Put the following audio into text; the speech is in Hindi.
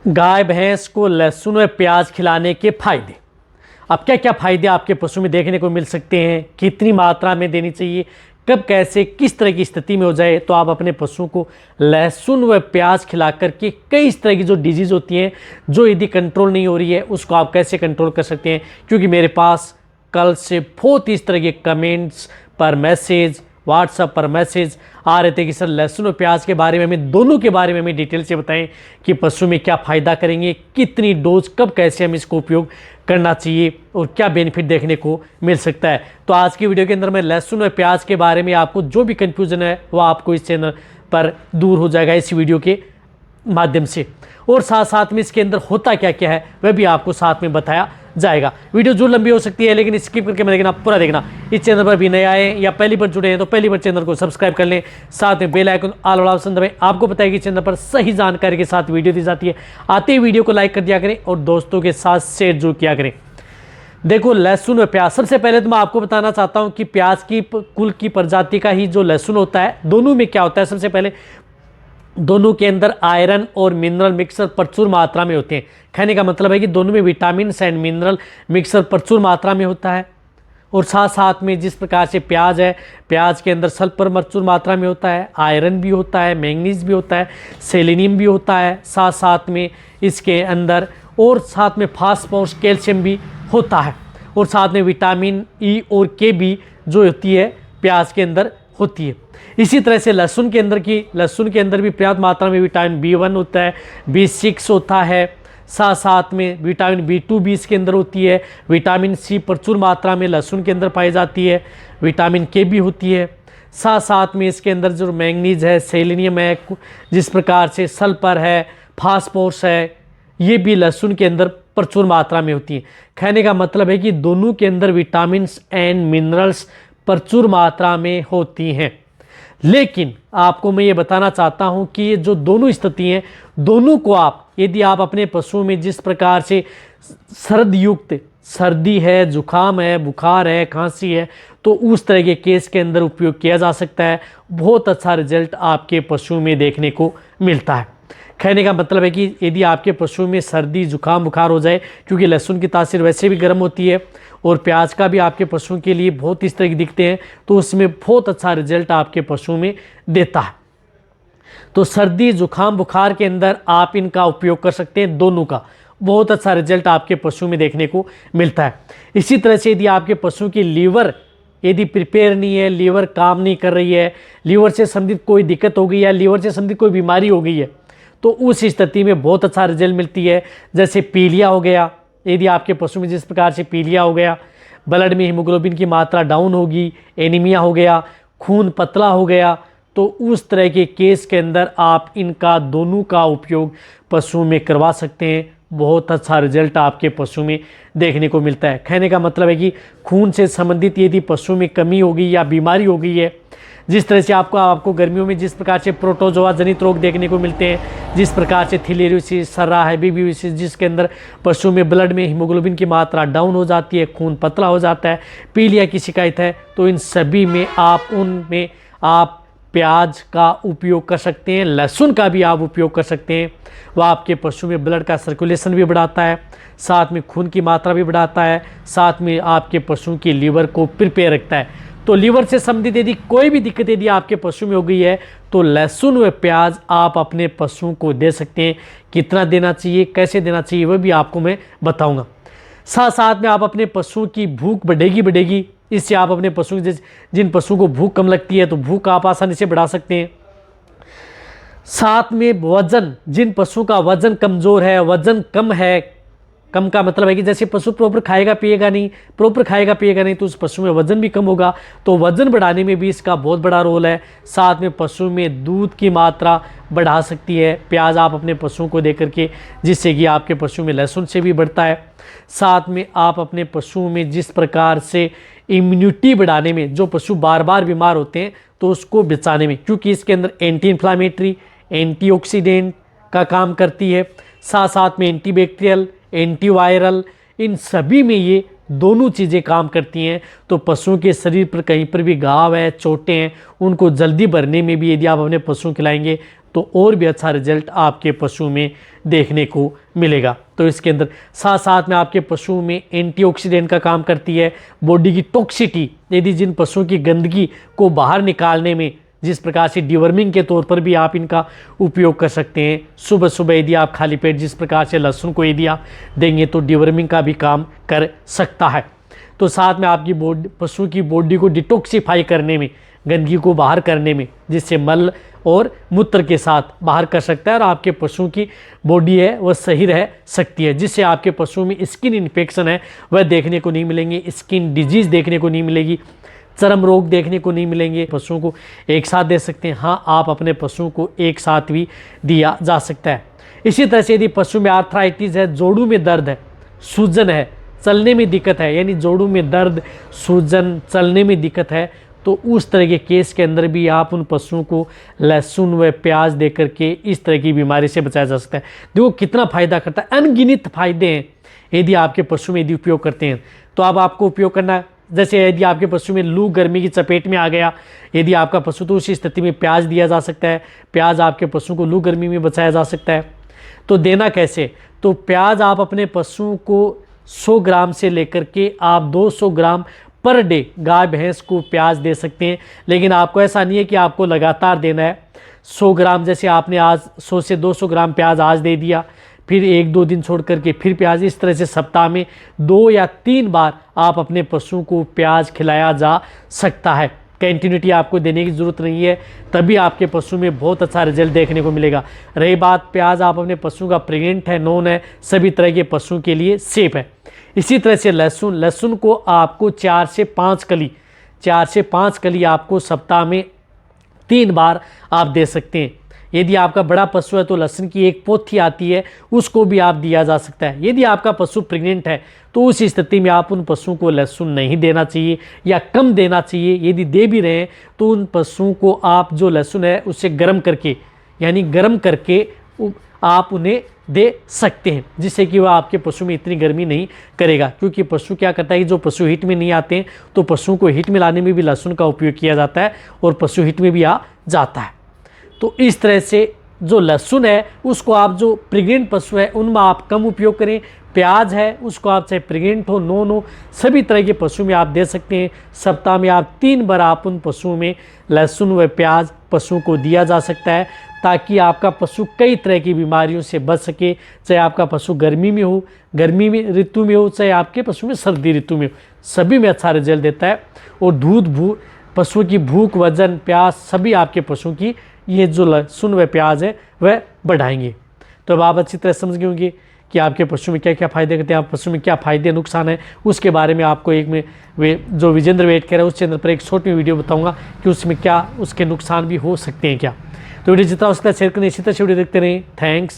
गाय भैंस को लहसुन व प्याज खिलाने के फायदे। अब क्या क्या फायदे आपके पशु में देखने को मिल सकते हैं, कितनी मात्रा में देनी चाहिए, कब कैसे किस तरह की स्थिति में हो जाए तो आप अपने पशु को लहसुन व प्याज खिला करके कई इस तरह की जो डिजीज़ होती हैं जो यदि कंट्रोल नहीं हो रही है उसको आप कैसे कंट्रोल कर सकते हैं। क्योंकि मेरे पास कल से बहुत इस तरह के कमेंट्स पर मैसेज, व्हाट्सएप पर मैसेज आ रहे थे कि सर लहसुन और प्याज के बारे में हमें दोनों के बारे में हमें डिटेल से बताएं कि पशु में क्या फ़ायदा करेंगे, कितनी डोज, कब कैसे हम इसको उपयोग करना चाहिए और क्या बेनिफिट देखने को मिल सकता है। तो आज की वीडियो के अंदर मैं लहसुन और प्याज के बारे में आपको जो भी कन्फ्यूज़न है वो आपको इस चैनल पर दूर हो जाएगा इस वीडियो के माध्यम से, और साथ साथ में इसके अंदर होता क्या क्या है वह भी आपको साथ में बताया जाएगा। वीडियो जो लंबी हो सकती है लेकिन स्किप करके मैं देखना, पूरा देखना। इस चैनल पर भी नए आए या पहली बार जुड़े हैं तो पहली बार चैनल को सब्सक्राइब कर लें, साथ में बेल आइकन ऑल वाला ऑप्शन दबाएं। आपको पता है कि चैनल पर सही जानकारी के साथ वीडियो दी जाती है। आते ही वीडियो को लाइक कर दिया करें और दोस्तों के साथ शेयर जरूर किया करें। देखो लहसुन और प्याज, सबसे पहले तो मैं आपको बताना चाहता हूँ कि प्याज की कुल की प्रजाति का ही जो लहसुन होता है, दोनों में क्या होता है, सबसे पहले दोनों के अंदर आयरन और मिनरल मिक्सर प्रचुर मात्रा में होते हैं। कहने का मतलब है कि दोनों में विटामिन एंड मिनरल मिक्सर प्रचुर मात्रा में होता है। और साथ साथ में जिस प्रकार से प्याज है, प्याज के अंदर सल्फर प्रचुर मात्रा में होता है, आयरन भी होता है, मैंगनीज भी होता है, सेलेनियम भी होता है, साथ साथ में इसके अंदर और साथ में फास्फोरस, कैल्शियम भी होता है, और साथ में विटामिन ई और के भी जो होती है प्याज के अंदर होती है। इसी तरह से लहसुन के अंदर भी पर्याप्त मात्रा में विटामिन B1 होता है, B6 होता है, साथ साथ में विटामिन B2 भी इसके अंदर होती है, विटामिन C प्रचुर मात्रा में लहसुन के अंदर पाई जाती है, विटामिन के भी होती है, साथ साथ में इसके अंदर जो मैंगनीज है, सेलेनियम है, जिस प्रकार से सल्फर है, फास्फोरस है, ये भी लहसुन के अंदर प्रचुर मात्रा में होती है। कहने का मतलब है कि दोनों के अंदर विटामिन एंड मिनरल्स प्रचुर मात्रा में होती हैं। लेकिन आपको मैं ये बताना चाहता हूँ कि ये जो दोनों स्थिति हैं, दोनों को आप यदि आप अपने पशुओं में जिस प्रकार से सर्दी है, जुकाम है, बुखार है, खांसी है, तो उस तरह के केस के अंदर उपयोग किया जा सकता है। बहुत अच्छा रिजल्ट आपके पशु में देखने को मिलता है। कहने का मतलब है कि यदि आपके पशु में सर्दी, जुकाम, बुखार हो जाए, क्योंकि लहसुन की तासीर वैसे भी गर्म होती है और प्याज का भी आपके पशुओं के लिए बहुत इस तरह के दिखते हैं, तो उसमें बहुत अच्छा रिजल्ट आपके पशु में देता है। तो सर्दी, जुकाम, बुखार के अंदर आप इनका उपयोग कर सकते हैं, दोनों का बहुत अच्छा रिजल्ट आपके पशु में देखने को मिलता है। इसी तरह से यदि आपके पशु की लीवर यदि प्रिपेयर नहीं है, लीवर काम नहीं कर रही है, लीवर से संबंधित कोई दिक्कत हो गई है, लीवर से संबंधित कोई बीमारी हो गई है, तो उस स्थिति में बहुत अच्छा रिजल्ट मिलती है। जैसे पीलिया हो गया, यदि आपके पशु में जिस प्रकार से पीलिया हो गया, ब्लड में हीमोग्लोबिन की मात्रा डाउन होगी, एनीमिया हो गया, खून पतला हो गया, तो उस तरह के केस के अंदर आप इनका दोनों का उपयोग पशु में करवा सकते हैं। बहुत अच्छा रिजल्ट आपके पशु में देखने को मिलता है। कहने का मतलब है कि खून से संबंधित यदि पशु में कमी हो गई या बीमारी हो गई है, जिस तरह से आपको गर्मियों में जिस प्रकार से प्रोटोजोआ जनित रोग देखने को मिलते हैं, जिस प्रकार से थिलेरियोसिस, सर्रा हेबिबियोसिस, जिसके अंदर पशु में ब्लड में हीमोग्लोबिन की मात्रा डाउन हो जाती है, खून पतला हो जाता है, पीलिया की शिकायत है, तो इन सभी में आप प्याज का उपयोग कर सकते हैं, लहसुन का भी आप उपयोग कर सकते हैं। वह आपके पशु में ब्लड का सर्कुलेशन भी बढ़ाता है, साथ में खून की मात्रा भी बढ़ाता है, साथ में आपके पशु की लीवर को प्रिपेयर रखता है। तो लीवर से संबंधित यदि कोई भी दिक्कत यदि आपके पशु में हो गई है तो लहसुन व प्याज आप अपने पशुओं को दे सकते हैं। कितना देना चाहिए, कैसे देना चाहिए, वह भी आपको मैं बताऊंगा। साथ साथ में आप अपने पशुओं की भूख बढ़ेगी, इससे आप अपने पशु जिन पशुओं को भूख कम लगती है तो भूख आप आसानी से बढ़ा सकते हैं। साथ में वजन, जिन पशु का वजन कमज़ोर है, वजन कम है, कम का मतलब है कि जैसे पशु प्रॉपर खाएगा पिएगा नहीं तो उस पशु में वजन भी कम होगा, तो वजन बढ़ाने में भी इसका बहुत बड़ा रोल है। साथ में पशु में दूध की मात्रा बढ़ा सकती है प्याज आप अपने पशुओं को देकर के, जिससे कि आपके पशु में लहसुन से भी बढ़ता है। साथ में आप अपने पशुओं में जिस प्रकार से इम्यूनिटी बढ़ाने में, जो पशु बार बार बीमार होते हैं तो उसको बचाने में, क्योंकि इसके अंदर एंटी इन्फ्लामेटरी, एंटीऑक्सीडेंट का काम करती है, साथ साथ में एंटीबैक्टीरियल, एंटीवायरल, इन सभी में ये दोनों चीज़ें काम करती हैं। तो पशुओं के शरीर पर कहीं पर भी घाव है, चोटें हैं, उनको जल्दी भरने में भी यदि आप अपने पशुओं खिलाएंगे तो और भी अच्छा रिजल्ट आपके पशु में देखने को मिलेगा। तो इसके अंदर साथ साथ में आपके पशु में एंटीऑक्सीडेंट का काम करती है। बॉडी की टॉक्सिटी, यदि जिन पशुओं की गंदगी को बाहर निकालने में जिस प्रकार से डिवर्मिंग के तौर पर भी आप इनका उपयोग कर सकते हैं। सुबह सुबह यदि आप खाली पेट जिस प्रकार से लहसुन को यदि आप देंगे तो डिवर्मिंग का भी काम कर सकता है। तो साथ में आपकी पशु की बॉडी को डिटॉक्सिफाई करने में, गंदगी को बाहर करने में, जिससे मल और मूत्र के साथ बाहर कर सकता है और आपके पशु की बॉडी है वह सही रह सकती है, जिससे आपके पशु में स्किन इन्फेक्शन है वह देखने को नहीं मिलेंगे, स्किन डिजीज़ देखने को नहीं मिलेगी, चर्म रोग देखने को नहीं मिलेंगे। पशुओं को एक साथ दे सकते हैं। हाँ, आप अपने पशुओं को एक साथ भी दिया जा सकता है। इसी तरह से यदि पशु में आर्थराइटिस है, जोड़ों में दर्द है, सूजन है, चलने में दिक्कत है, यानी जोड़ों में दर्द, सूजन, चलने में दिक्कत है, तो उस तरह के केस के अंदर भी आप उन पशुओं को लहसुन व प्याज दे करके इस तरह की बीमारी से बचाया जा सकता है। देखो कितना फ़ायदा करता है, अनगिनत फ़ायदे हैं यदि आपके पशु में यदि उपयोग करते हैं। तो अब आपको उपयोग करना है, जैसे यदि आपके पशु में लू गर्मी की चपेट में आ गया, यदि आपका पशु, तो उस स्थिति में प्याज दिया जा सकता है। प्याज आपके पशु को लू गर्मी में बचाया जा सकता है। तो देना कैसे? तो प्याज आप अपने पशु को 100 ग्राम से लेकर के आप 200 ग्राम पर डे गाय भैंस को प्याज दे सकते हैं। लेकिन आपको ऐसा नहीं है कि आपको लगातार देना है। 100 ग्राम, जैसे आपने आज 100 से 200 ग्राम प्याज आज दे दिया, फिर 1-2 दिन छोड़ करके फिर प्याज, इस तरह से सप्ताह में 2 या 3 बार आप अपने पशु को प्याज खिलाया जा सकता है। कंटिन्यूटी आपको देने की ज़रूरत नहीं है, तभी आपके पशु में बहुत अच्छा रिजल्ट देखने को मिलेगा। रही बात प्याज आप अपने पशु का प्रेग्नेंट है, नॉन है, सभी तरह के पशु के लिए सेफ है। इसी तरह से लहसुन को आपको 4 से 5 कली आपको सप्ताह में 3 बार आप दे सकते हैं। यदि आपका बड़ा पशु है तो लहसुन की एक पोथी आती है, उसको भी आप दिया जा सकता है। यदि आपका पशु प्रेग्नेंट है तो उस स्थिति में आप उन पशुओं को लहसुन नहीं देना चाहिए या कम देना चाहिए। यदि दे भी रहे हैं तो उन पशुओं को आप जो लहसुन है उससे गर्म करके, यानी गर्म करके आप उन्हें दे सकते हैं, जिससे कि वह आपके पशु में इतनी गर्मी नहीं करेगा। क्योंकि पशु क्या करता है कि जो पशु हिट में नहीं आते हैं तो पशुओं को हिट में लाने में भी लहसुन का उपयोग किया जाता है और पशु हिट में भी आ जाता है। तो इस तरह से जो लहसुन है उसको आप जो प्रेग्नेंट पशु है उनमें आप कम उपयोग करें। प्याज है उसको आप चाहे प्रेग्नेंट हो, नॉन हो, सभी तरह के पशु में आप दे सकते हैं। सप्ताह में आप 3 बार आप उन पशुओं में लहसुन व प्याज पशुओं को दिया जा सकता है, ताकि आपका पशु कई तरह की बीमारियों से बच सके। चाहे आपका पशु गर्मी में ऋतु में हो, चाहे आपके पशु में सर्दी ऋतु में हो, सभी में अच्छा रिजल्ट देता है। और पशुओं की भूख, वजन, प्यास सभी आपके पशुओं की ये जो लहसुन व प्याज है वह बढ़ाएंगे। तो अब आप अच्छी तरह समझ गए होंगे कि आपके पशु में क्या क्या फ़ायदे करते हैं, आप पशु में क्या फ़ायदे नुकसान है, उसके बारे में आपको जो विजेंद्र वेट कह रहा है उस चैनल पर एक शॉर्ट में वीडियो बताऊंगा कि उसमें क्या उसके नुकसान भी हो सकते हैं क्या। तो वीडियो जितना हो सकता है शेयर करें, इसी तरह से वीडियो देखते रहें। थैंक्स।